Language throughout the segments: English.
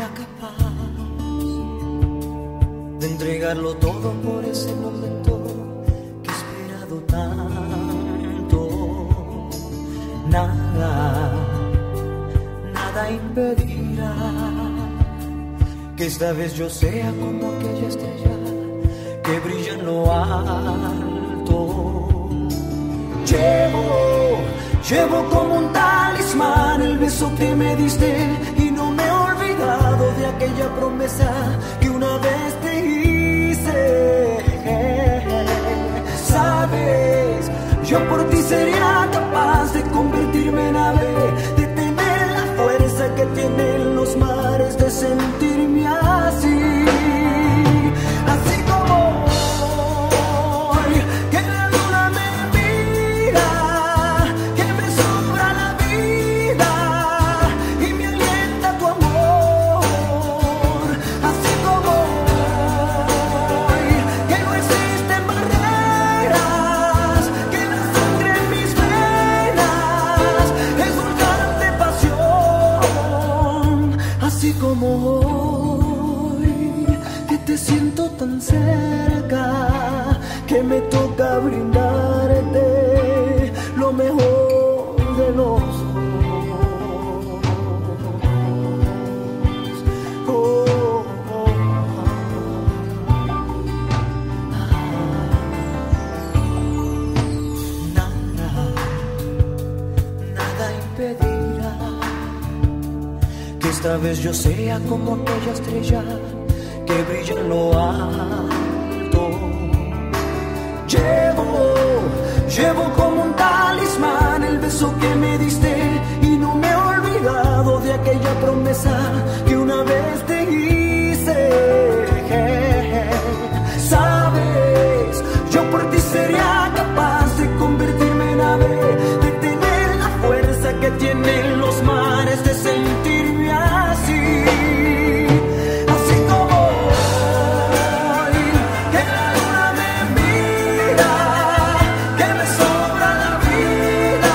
sería capaz de entregarlo todo por ese momento que he esperado tanto. Nada impedirá que esta vez yo sea como aquella estrella que brilla en lo alto. Llevo como un talismán el beso que me diste y no me he olvidado de aquella promesa que una vez te hice. Sabes, yo por ti sería capaz de convertirme en ave, de tener la fuerza que tienen los mares, de sentirme así. Así como hoy, que la luna me mira, que me sobra la vida y me alienta tu amor. Así como hoy, que no existen barreras, que la sangre en mis venas es volcán de pasión. Así como hoy, que te siento tan cerca, que me toca brindarte lo mejor de los dos. Oh, oh, nada impedirá que esta vez yo sea como aquella estrella que brilla en lo alto. Llevo como un talismán el beso que me diste y no me he olvidado de aquella promesa que una vez te hice. Sabes, yo por ti sería capaz de convertirme en ave, de tener la fuerza que tienen los mares, de sentirme así. Así como hoy, que la luna me mira, que me sobra la vida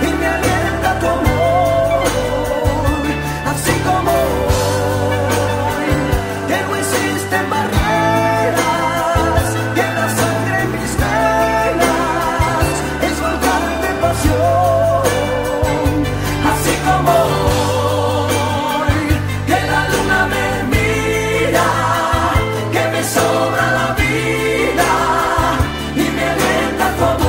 y me alienta tu amor. Así como hoy, que no existen barreras, que la sangre en mis venas es volcán de pasión. Así como hoy, que la luna me mira, que me sobra la vida y me alienta tu amor.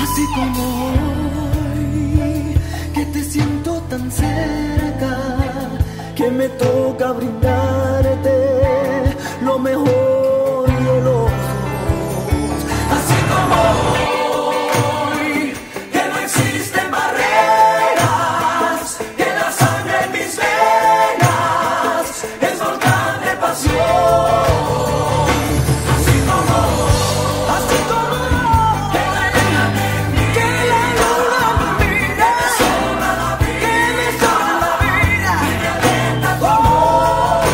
Así como hoy, que te siento tan cerca, que me toca brindarte lo mejor de los dos. Así como hoy, que no existen barreras, que la sangre en mis venas es volcán de pasión. Así como que la luna me mira, que me sobra la vida y me alienta tu amor.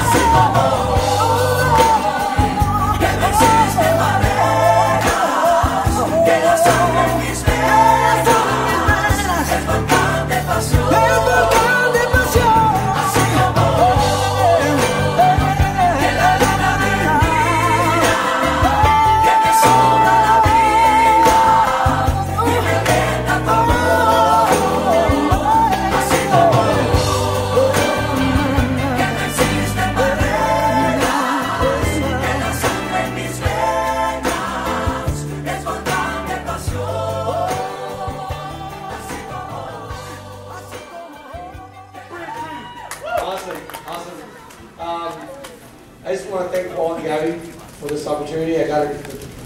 Así como que no existen barreras, que la sangre en mis venas es volcán de pasión. Así como que la luna me mira, que me sobra la vida y me alienta tu amor. Así como que no existen barreras, que la sangre en mis venas es volcán de pasión. Así como Awesome, awesome. I just want to thank Paul and Gabby for this opportunity. I got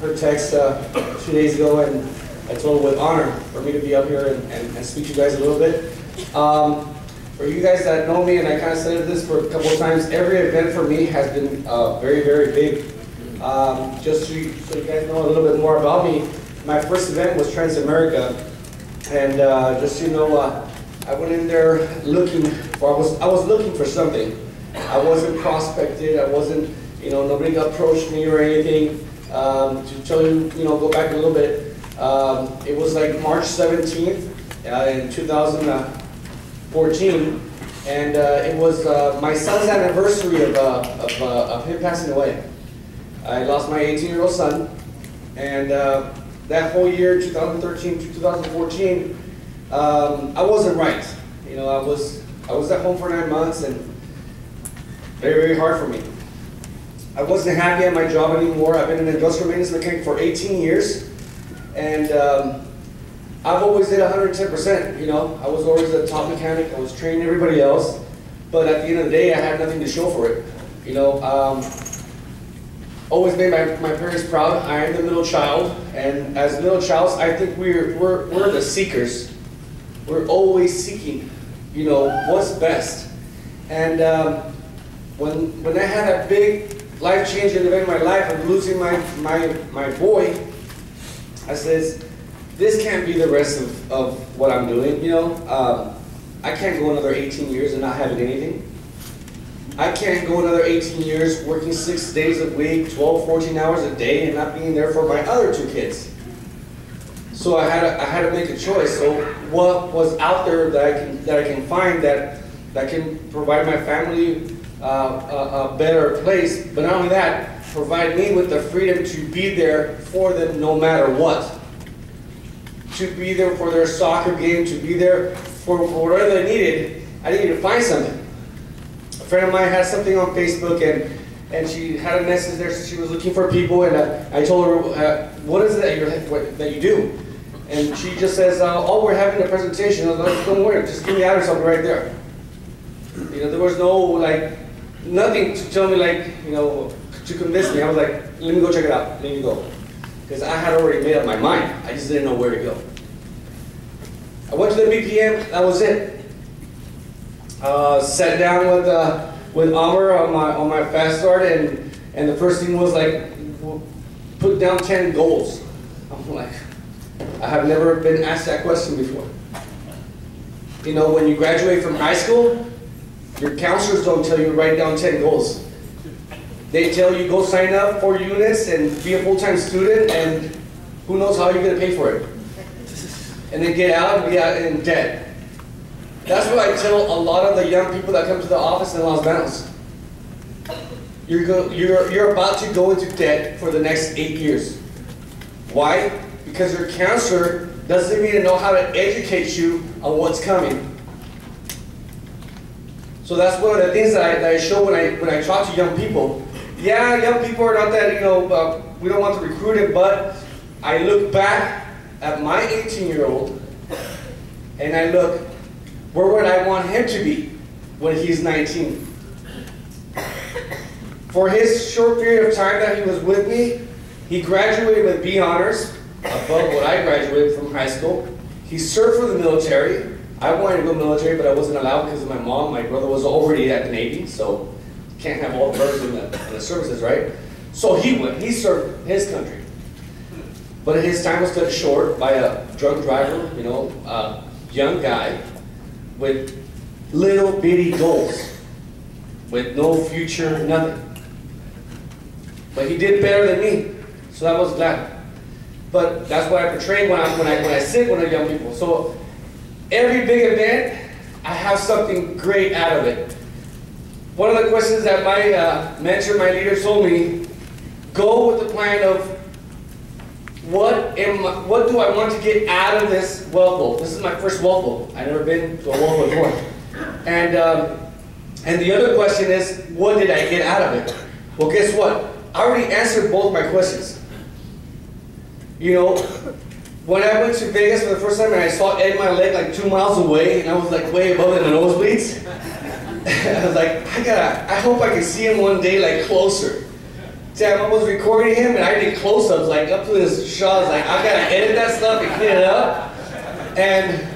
her text 2 days ago, and I told her what honor for me to be up here and speak to you guys a little bit. For you guys that know me, and I kind of said this for a couple of times, every event for me has been very, very big. Just so you guys know a little bit more about me, my first event was Transamerica, and just so you know, I went in there looking for, I was looking for something. I wasn't prospected, I wasn't, nobody approached me or anything. To tell you, go back a little bit, it was like March 17th in 2014, and it was my son's anniversary of him passing away. I lost my 18-year-old son, and that whole year, 2013 to 2014, I wasn't right. I was at home for 9 months, and very, very hard for me. I wasn't happy at my job anymore. I've been an industrial maintenance mechanic for 18 years, and I've always did 110%. I was always the top mechanic. I was training everybody else, but at the end of the day, I had nothing to show for it. Always made my parents proud. I am the middle child, and as middle childs, I think we're the seekers. We're always seeking, what's best. And when I had a big life-changing event in my life of losing my boy, I says, this can't be the rest of what I'm doing. I can't go another 18 years and not having anything. I can't go another 18 years working 6 days a week, 12, 14 hours a day, and not being there for my other 2 kids. So I had to make a choice. So what was out there that I can find that can provide my family a better place, but not only that, provide me with the freedom to be there for them no matter what. To be there for their soccer game, to be there for whatever they needed. I needed to find something. A friend of mine had something on Facebook, and she had a message there, so she was looking for people, and I told her, what is it that you do? And she just says, oh, we're having a presentation. I was like, don't worry, just give me out or something right there. There was no, nothing to tell me, to convince me. I was like, let me go check it out, let me go. Because I had already made up my mind. I just didn't know where to go. I went to the BPM, that was it. Sat down with Amr on my fast start, and the first thing was put down 10 goals. I'm like, I have never been asked that question before. When you graduate from high school, your counselors don't tell you to write down 10 goals. They tell you go sign up for units and be a full-time student, and who knows how you're going to pay for it. And then get out and be out in debt. That's what I tell a lot of the young people that come to the office in Los Banos. You're about to go into debt for the next 8 years. Why? Because your counselor doesn't even know how to educate you on what's coming. So that's one of the things that I show when I talk to young people. Yeah, young people are not that, we don't want to recruit him, but I look back at my 18-year-old and I look, where would I want him to be when he's 19? For his short period of time that he was with me, he graduated with B honors, above what I graduated from high school. He served for the military. I wanted to go military, but I wasn't allowed because of my mom. My brother was already at the Navy, so can't have all the brothers in the services, right? So he went. He served his country. But his time was cut short by a drunk driver, a young guy with little bitty goals, with no future, nothing. But he did better than me, so I was glad. But that's what I portray when I sit with the young people. So every big event, I have something great out of it. One of the questions that my mentor, my leader told me, go with the plan of what do I want to get out of this Wealth Bowl? This is my first Wealth Bowl. I've never been to a Wealth Bowl before. And the other question is, what did I get out of it? Well, guess what? I already answered both my questions. When I went to Vegas for the first time and I saw Ed Mylett 2 miles away, and I was way above in the nosebleeds, I was like, I hope I can see him one day closer. Damn, I was recording him and I did close-ups up to his shot. I was like, I gotta edit that stuff and clean it up. And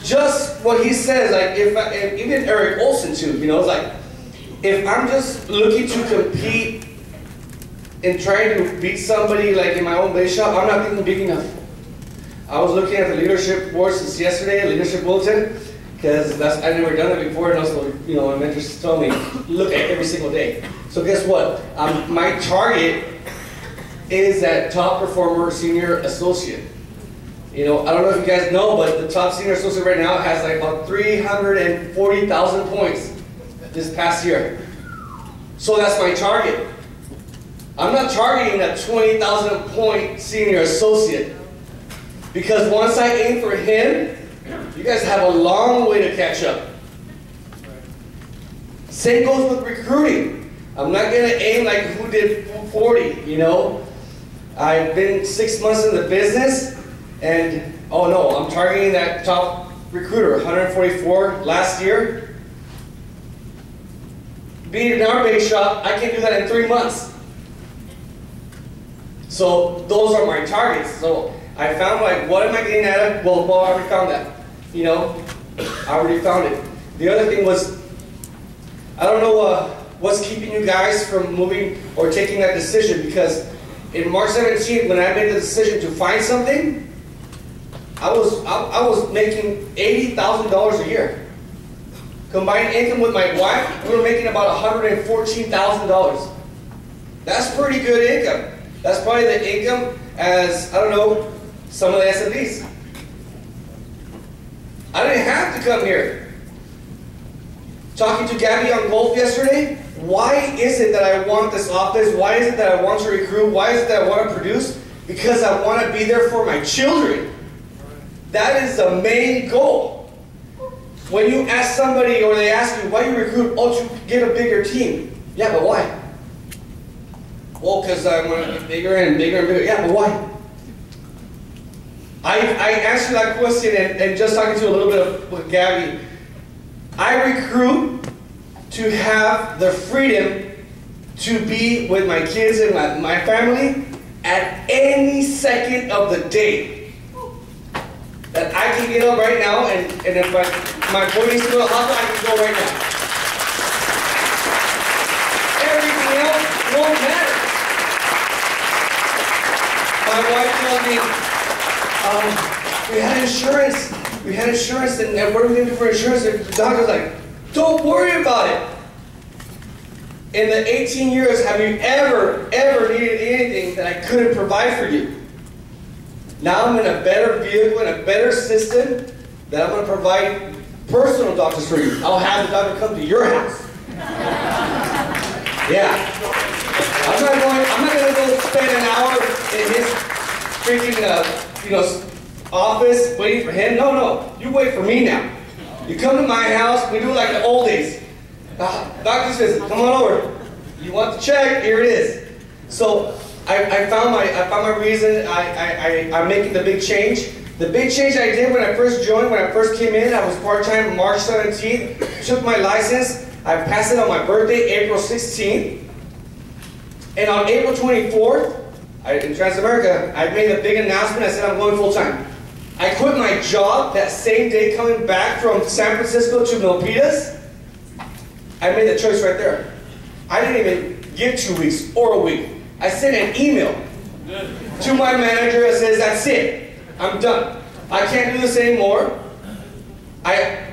just what he says, even Eric Olson too, it's if I'm just looking to compete and trying to beat somebody in my own base shop, I'm not thinking big enough. I was looking at the leadership board since yesterday, leadership bulletin, because I've never done it before, and also, my mentors told me, look at every single day. So guess what? My target is that top performer senior associate. I don't know if you guys know, but the top senior associate right now has like about 340,000 points this past year. So that's my target. I'm not targeting a 20,000 point senior associate, because once I aim for him, you guys have a long way to catch up. Same goes with recruiting. I'm not going to aim like who did 40, I've been 6 months in the business, and oh no, I'm targeting that top recruiter, 144 last year. Being in our bake shop, I can do that in 3 months. So those are my targets. So I found what am I getting at it? Well, I already found that. I already found it. The other thing was, I don't know what's keeping you guys from moving or taking that decision, because in March 17th, when I made the decision to find something, I was making $80,000 a year. Combined income with my wife, we were making about $114,000. That's pretty good income. That's probably the income as, I don't know, some of the SMDs. I didn't have to come here. Talking to Gabby on golf yesterday, why is it that I want this office? Why is it that I want to recruit? Why is it that I want to produce? Because I want to be there for my children. That is the main goal. When you ask somebody, or they ask you, why you recruit? Oh, to get a bigger team. Yeah, but why? Well, because I want to be bigger and bigger and bigger. Yeah, but why? I answered that question, and just talking to a little bit with Gabby, I recruit to have the freedom to be with my kids and my family at any second of the day. That I can get up right now, and if my boy needs to go to the hospital, I can go right now. Everything else won't matter. My wife told me, we had insurance, and what are we going to do for insurance? And the doctor's like, don't worry about it. In the 18 years, have you ever needed anything that I couldn't provide for you? Now I'm in a better vehicle, in a better system, that I'm going to provide personal doctors for you. I'll have the doctor come to your house. Yeah. I'm not going to go spend an hour in his freaking, office waiting for him. No. You wait for me now. You come to my house. We do it like the old days. Doctor says, come on over. You want the check? Here it is. So I found my reason. I'm making the big change. The big change I did when I first joined, when I first came in, I was part-time March 17th. Took my license. I passed it on my birthday, April 16th. And on April 24th, in Transamerica, I made a big announcement. I said I'm going full-time. I quit my job that same day coming back from San Francisco to Milpitas. I made the choice right there. I didn't even give 2 weeks or a week. I sent an email to my manager that says, that's it. I'm done. I can't do this anymore.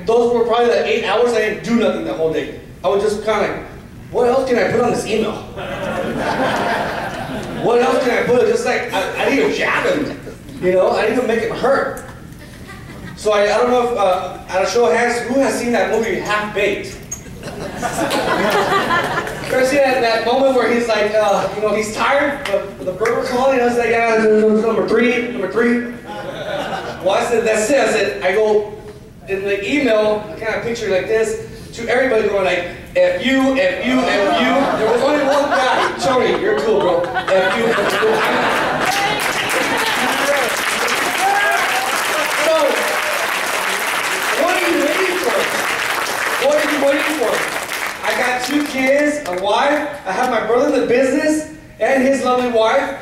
Those were probably the 8 hours I didn't do nothing the whole day. I was just kind of like, what else can I put on this email? What else can I put? Just like, I need to jab him. I need to make him hurt. So I don't know if, at a show of hands, who has seen that movie, Half-Baked? Ever see that moment where he's like, he's tired, but the burger calling, I was like, yeah, number three. Well, I said, that's it. I said, I go, in the email, I kind of picture it like this, to everybody going like, F you. There was only one guy, Tony, you're cool, bro. F you. So, what are you waiting for? What are you waiting for? I got 2 kids, a wife. I have my brother in the business and his lovely wife.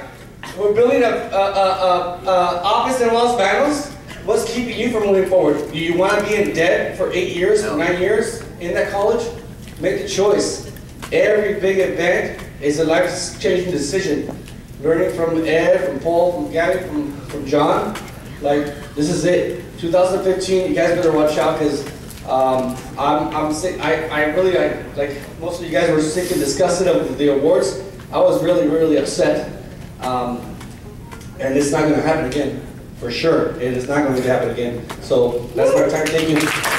We're building a office in Los Banos. What's keeping you from moving forward? Do you want to be in debt for 8 years, 9 years in that college? Make the choice. Every big event is a life-changing decision. Learning from Ed, from Paul, from Gabby, from John. Like, this is it. 2015, you guys better watch out, because I'm sick. I really, like most of you guys were sick and disgusted of the awards. I was really, really upset. And it's not going to happen again, for sure. It is not going to happen again. So that's my time. Thank you.